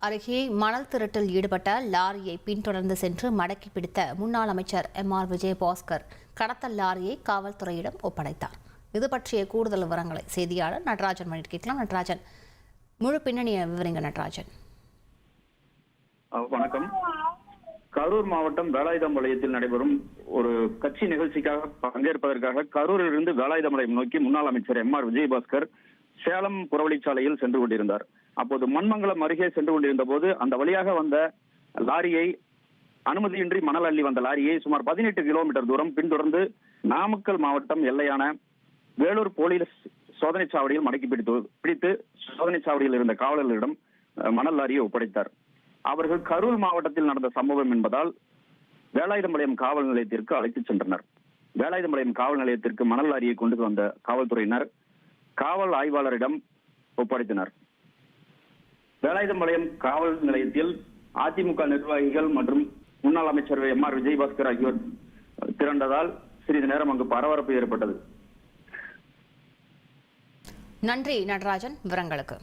அருகே மணல் திருட்டில் ஈடுபட்ட லாரியை பின்தொடர்ந்து சென்று மடக்கி பிடித்த முன்னாள் அமைச்சர் எம்.ஆர். விஜயபாஸ்கர் கடத்தல் லாரியை காவல்துறையிடம் ஒப்படைத்தார். இது பற்றிய கூடுதல் விவரங்களை செய்தியாளர் நடராஜன் வழி கேட்கலாம். நடராஜன், முழு பின்னணியை விவரிங்க. நடராஜன், வணக்கம். கரூர் மாவட்டம் வேலாயுதம்பாளையத்தில் நடைபெறும் ஒரு கட்சி நிகழ்ச்சிக்காக பங்கேற்பதற்காக கரூரில் இருந்து வேலாயுதம்பாளையம் நோக்கி முன்னாள் அமைச்சர் எம்.ஆர். விஜயபாஸ்கர் சேலம் புறவழிச்சாலையில் சென்று கொண்டிருந்தார். அப்போது மண்மங்கலம் அருகே சென்று கொண்டிருந்த போது அந்த வழியாக வந்த லாரியை, அனுமதியின்றி மணல் அள்ளி வந்த லாரியை சுமார் 18 கிலோமீட்டர் தூரம் பின்தொடர்ந்து நாமக்கல் மாவட்டம் எல்லையான வேலூர் போலீஸ் சோதனை சாவடியில் மடக்கி பிடித்து சோதனை சாவடியில் இருந்த காவலர்களிடம் மணல் லாரியை ஒப்படைத்தார். அவர்கள் கரூர் மாவட்டத்தில் நடந்த சம்பவம் என்பதால் வேலாயுதம்பாளையம் காவல் நிலையத்திற்கு அழைத்துச் சென்றனர். வேலாயுதம்பாளையம் காவல் நிலையத்திற்கு மணல் லாரியை கொண்டு வந்த காவல்துறையினர் காவல் ஆய்வாளரிடம் ஒப்படைத்தனர். வேலாயுதம்பாளையம் காவல் நிலையத்தில் அதிமுக நிர்வாகிகள் மற்றும் முன்னாள் அமைச்சர் எம்.ஆர். விஜயபாஸ்கர் ஆகியோர் திரண்டதால் சிறிது நேரம் அங்கு பரபரப்பு ஏற்பட்டது. நன்றி நடராஜன் விவரங்களுக்கு.